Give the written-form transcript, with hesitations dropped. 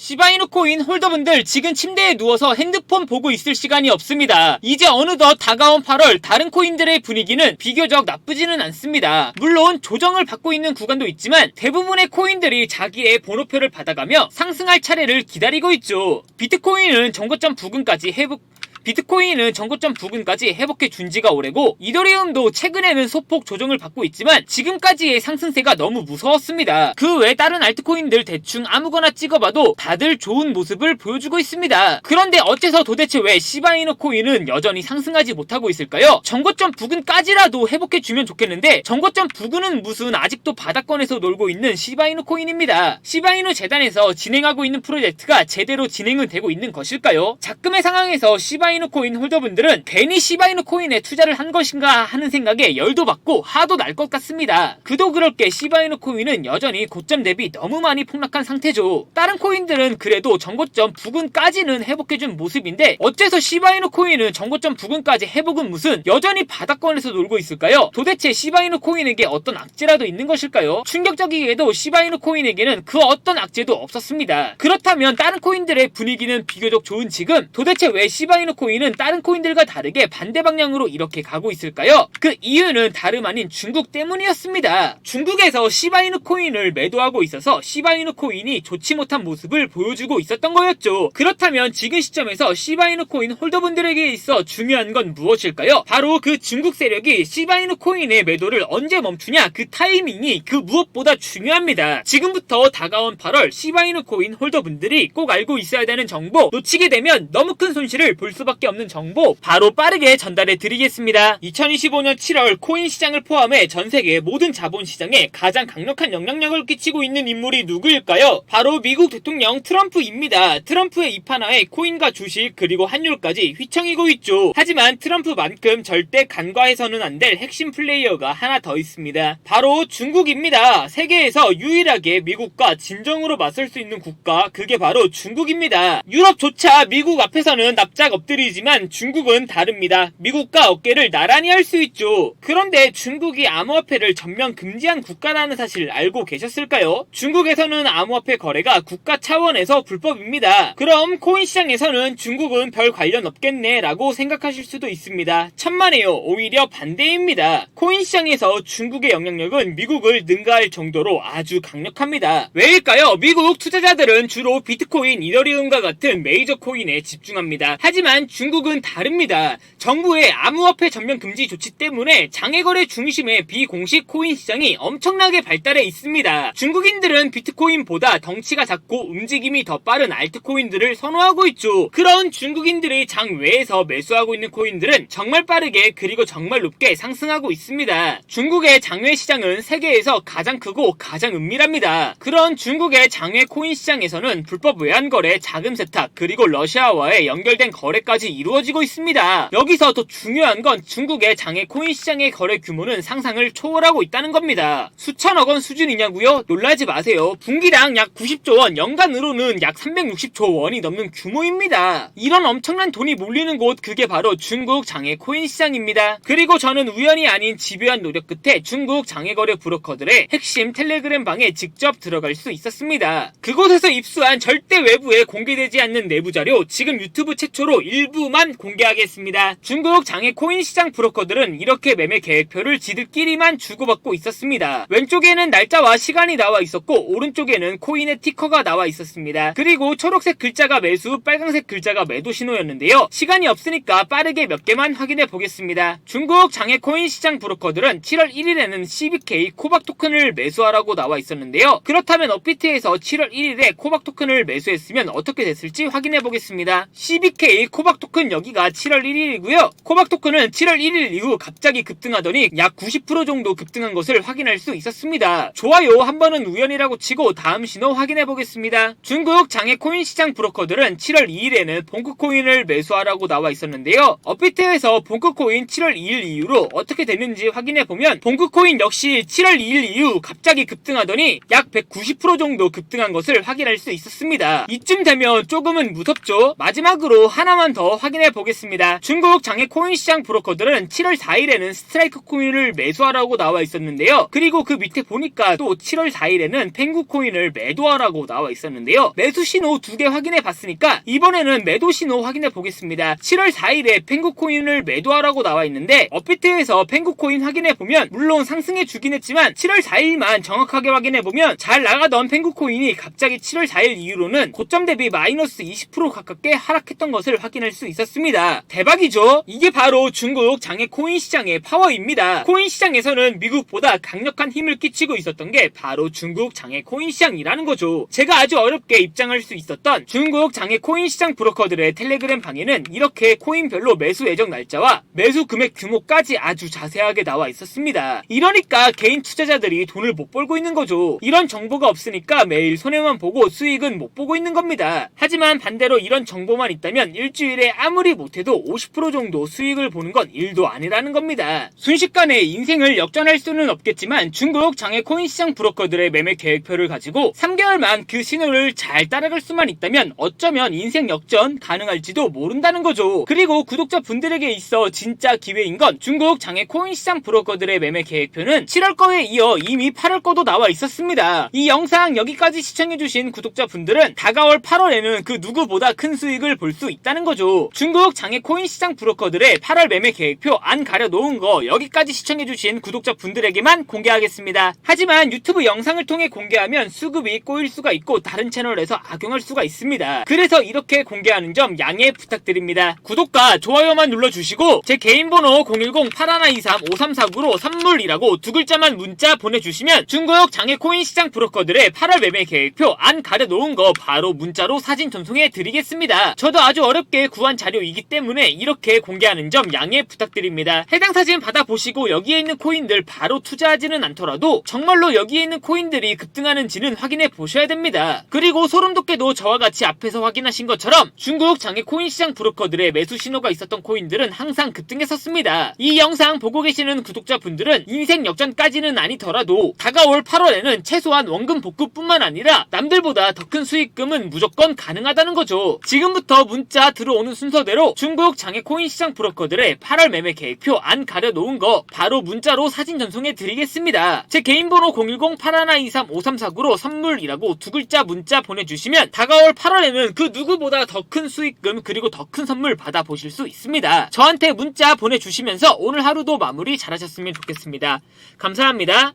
시바이누 코인 홀더분들 지금 침대에 누워서 핸드폰 보고 있을 시간이 없습니다. 이제 어느덧 다가온 8월 다른 코인들의 분위기는 비교적 나쁘지는 않습니다. 물론 조정을 받고 있는 구간도 있지만 대부분의 코인들이 자기의 번호표를 받아가며 상승할 차례를 기다리고 있죠. 비트코인은 정고점 부근까지 회복해 준 지가 오래고 이더리움도 최근에는 소폭 조정을 받고 있지만 지금까지의 상승세가 너무 무서웠습니다. 그 외 다른 알트코인들 대충 아무거나 찍어봐도 다들 좋은 모습을 보여주고 있습니다. 그런데 어째서 도대체 왜 시바이누 코인은 여전히 상승하지 못하고 있을까요? 정고점 부근까지라도 회복해주면 좋겠는데 정고점 부근은 무슨 아직도 바닥권에서 놀고 있는 시바이누 코인입니다. 시바이누 재단에서 진행하고 있는 프로젝트가 제대로 진행은 되고 있는 것일까요? 작금의 상황에서 시바이누 코인 홀더분들은 괜히 시바이누 코인에 투자를 한 것인가 하는 생각에 열도 받고 화도 날 것 같습니다. 그도 그럴 게 시바이누 코인은 여전히 고점 대비 너무 많이 폭락한 상태죠. 다른 코인들은 그래도 정고점 부근까지는 회복해준 모습인데 어째서 시바이누 코인은 정고점 부근까지 회복은 무슨 여전히 바닥권에서 놀고 있을까요? 도대체 시바이누 코인에게 어떤 악재라도 있는 것일까요? 충격적이게도 시바이누 코인에게는 그 어떤 악재도 없었습니다. 그렇다면 다른 코인들의 분위기는 비교적 좋은 지금 도대체 왜 시바이누 코인은 다른 코인들과 다르게 반대 방향으로 이렇게 가고 있을까요? 그 이유는 다름 아닌 중국 때문이었습니다. 중국에서 시바이누 코인을 매도하고 있어서 시바이누 코인이 좋지 못한 모습을 보여주고 있었던 거였죠. 그렇다면 지금 시점에서 시바이누 코인 홀더분들에게 있어 중요한 건 무엇일까요? 바로 그 중국 세력이 시바이누 코인의 매도를 언제 멈추냐, 그 타이밍이 그 무엇보다 중요합니다. 지금부터 다가온 8월 시바이누 코인 홀더분들이 꼭 알고 있어야 되는 정보, 놓치게 되면 너무 큰 손실을 볼 수밖에 없는 정보 바로 빠르게 전달해 드리겠습니다. 2025년 7월 코인 시장을 포함해 전 세계 모든 자본시장에 가장 강력한 영향력을 끼치고 있는 인물이 누구일까요? 바로 미국 대통령 트럼프입니다. 트럼프의 입하나에 코인과 주식 그리고 환율까지 휘청이고 있죠. 하지만 트럼프만큼 절대 간과해서는 안 될 핵심 플레이어가 하나 더 있습니다. 바로 중국입니다. 세계에서 유일하게 미국과 진정으로 맞설 수 있는 국가, 그게 바로 중국입니다. 유럽조차 미국 앞에서는 납작 엎드리지만 중국은 다릅니다. 미국과 어깨를 나란히 할 수 있죠. 그런데 중국이 암호화폐를 전면 금지한 국가라는 사실 알고 계셨을까요? 중국에서는 암호화폐 거래가 국가 차원에서 불법입니다. 그럼 코인 시장에서는 중국은 별 관련 없겠네 라고 생각하실 수도 있습니다. 천만에요. 오히려 반대입니다. 코인 시장에서 중국의 영향력은 미국을 능가할 정도로 아주 강력합니다. 왜일까요? 미국 투자자들은 주로 비트코인, 이더리움과 같은 메이저 코인에 집중합니다. 하지만 중국은 다릅니다. 정부의 암호화폐 전면 금지 조치 때문에 장외거래 중심의 비공식 코인 시장이 엄청나게 발달해 있습니다. 중국인들은 비트코인보다 덩치가 작고 움직임이 더 빠른 알트코인들을 선호하고 있죠. 그런 중국인들의 장외에서 매수하고 있는 코인들은 정말 빠르게 그리고 정말 높게 상승하고 있습니다. 중국의 장외 시장은 세계에서 가장 크고 가장 은밀합니다. 그런 중국의 장외 코인 시장에서는 불법 외환거래, 자금 세탁, 그리고 러시아와의 연결된 거래까지 이루어지고 있습니다. 여기서 더 중요한 건 중국의 장외 코인 시장의 거래 규모는 상상을 초월하고 있다는 겁니다. 수천억 원 수준이냐고요? 놀라지 마세요. 분기당 약 90조 원, 연간으로는 약 360조 원이 넘는 규모입니다. 이런 엄청난 돈이 몰리는 곳, 그게 바로 중국 장외 코인 시장입니다. 그리고 저는 우연이 아닌 집요한 노력 끝에 중국 장외거래 브로커들의 핵심 텔레그램 방에 직접 들어갈 수 있었습니다. 그곳에서 입수한 절대 외부에 공개되지 않는 내부 자료, 지금 유튜브 최초로 일부만 공개하겠습니다. 중국 장외 코인 시장 브로커들은 이렇게 매매 계획표를 지들끼리만 주고받고 있었습니다. 왼쪽에는 날짜와 시간이 나와 있었고 오른쪽에는 코인의 티커가 나와 있었습니다. 그리고 초록색 글자가 매수, 빨간색 글자가 매도 신호였는데요. 시간이 없으니까 빠르게 몇 개만 확인해 보겠습니다. 중국 장외 코인 시장 브로커들은 7월 1일에는 CBK 코박 토큰을 매수하라고 나와 있었는데요. 그렇다면 업비트에서 7월 1일에 코박 토큰을 매수했으면 어떻게 됐을지 확인해 보겠습니다. CBK 코박 토큰 여기가 7월 1일이고요. 코박 토큰은 7월 1일 이후 갑자기 급등하더니 약 90% 정도 급등한 것을 확인할 수 있었습니다. 좋아요, 한 번은 우연이라고 치고 다음 신호 확인해 보겠습니다. 중국 장외 코인 시장 브로커들은 7월 2일에는 봉크코인을 매수하라고 나와 있었는데요. 업비트에서 봉크코인 7월 2일 이후로 어떻게 됐는지 확인해 보면 봉크코인 역시 7월 2일 이후 갑자기 급등하더니 약 190% 정도 급등한 것을 확인할 수 있었습니다. 이쯤 되면 조금은 무섭죠? 마지막으로 하나만 더 한번 확인해 보겠습니다. 중국 장외 코인 시장 브로커들은 7월 4일에는 스트라이크 코인을 매수하라고 나와 있었는데요. 그리고 그 밑에 보니까 또 7월 4일에는 펭구 코인을 매도하라고 나와 있었는데요. 매수 신호 2개 확인해 봤으니까 이번에는 매도 신호 확인해 보겠습니다. 7월 4일에 펭구 코인을 매도하라고 나와 있는데 업비트에서 펭구 코인 확인해 보면 물론 상승해 주긴 했지만 7월 4일만 정확하게 확인해 보면 잘 나가던 펭구 코인이 갑자기 7월 4일 이후로는 고점 대비 마이너스 20% 가깝게 하락했던 것을 확인할 수 있었습니다. 대박이죠? 이게 바로 중국 장외 코인 시장의 파워입니다. 코인 시장에서는 미국보다 강력한 힘을 끼치고 있었던 게 바로 중국 장외 코인 시장이라는 거죠. 제가 아주 어렵게 입장할 수 있었던 중국 장외 코인 시장 브로커들의 텔레그램 방에는 이렇게 코인별로 매수 예정 날짜와 매수 금액 규모까지 아주 자세하게 나와 있었습니다. 이러니까 개인 투자자들이 돈을 못 벌고 있는 거죠. 이런 정보가 없으니까 매일 손해만 보고 수익은 못 보고 있는 겁니다. 하지만 반대로 이런 정보만 있다면 일주일에 아무리 못해도 50% 정도 수익을 보는 건 일도 아니라는 겁니다. 순식간에 인생을 역전할 수는 없겠지만 중국 장외 코인 시장 브로커들의 매매 계획표를 가지고 3개월만 그 신호를 잘 따라갈 수만 있다면 어쩌면 인생 역전 가능할지도 모른다는 거죠. 그리고 구독자분들에게 있어 진짜 기회인 건 중국 장외 코인 시장 브로커들의 매매 계획표는 7월 거에 이어 이미 8월 거도 나와 있었습니다. 이 영상 여기까지 시청해주신 구독자분들은 다가올 8월에는 그 누구보다 큰 수익을 볼 수 있다는 거죠. 중국 장외 코인 시장 브로커들의 8월 매매 계획표 안 가려놓은 거 여기까지 시청해주신 구독자분들에게만 공개하겠습니다. 하지만 유튜브 영상을 통해 공개하면 수급이 꼬일 수가 있고 다른 채널에서 악용할 수가 있습니다. 그래서 이렇게 공개하는 점 양해 부탁드립니다. 구독과 좋아요만 눌러주시고 제 개인 번호 010-8123-5349로 선물이라고 두 글자만 문자 보내주시면 중국 장외 코인 시장 브로커들의 8월 매매 계획표 안 가려놓은 거 바로 문자로 사진 전송해 드리겠습니다. 저도 아주 어렵게 구한 자료이기 때문에 이렇게 공개하는 점 양해 부탁드립니다. 해당 사진 받아보시고 여기에 있는 코인들 바로 투자하지는 않더라도 정말로 여기에 있는 코인들이 급등하는지는 확인해 보셔야 됩니다. 그리고 소름돋게도 저와 같이 앞에서 확인하신 것처럼 중국 장외 코인 시장 브로커들의 매수 신호가 있었던 코인들은 항상 급등했었습니다. 이 영상 보고 계시는 구독자분들은 인생 역전까지는 아니더라도 다가올 8월에는 최소한 원금 복구뿐만 아니라 남들보다 더 큰 수익금은 무조건 가능하다는 거죠. 지금부터 문자 들어오는 순서대로 중국 장외 코인 시장 브로커들의 8월 매매 계획표 안 가려놓은 거 바로 문자로 사진 전송해 드리겠습니다. 제 개인 번호 010-8123-5349로 선물이라고 두 글자 문자 보내주시면 다가올 8월에는 그 누구보다 더 큰 수익금 그리고 더 큰 선물 받아보실 수 있습니다. 저한테 문자 보내주시면서 오늘 하루도 마무리 잘하셨으면 좋겠습니다. 감사합니다.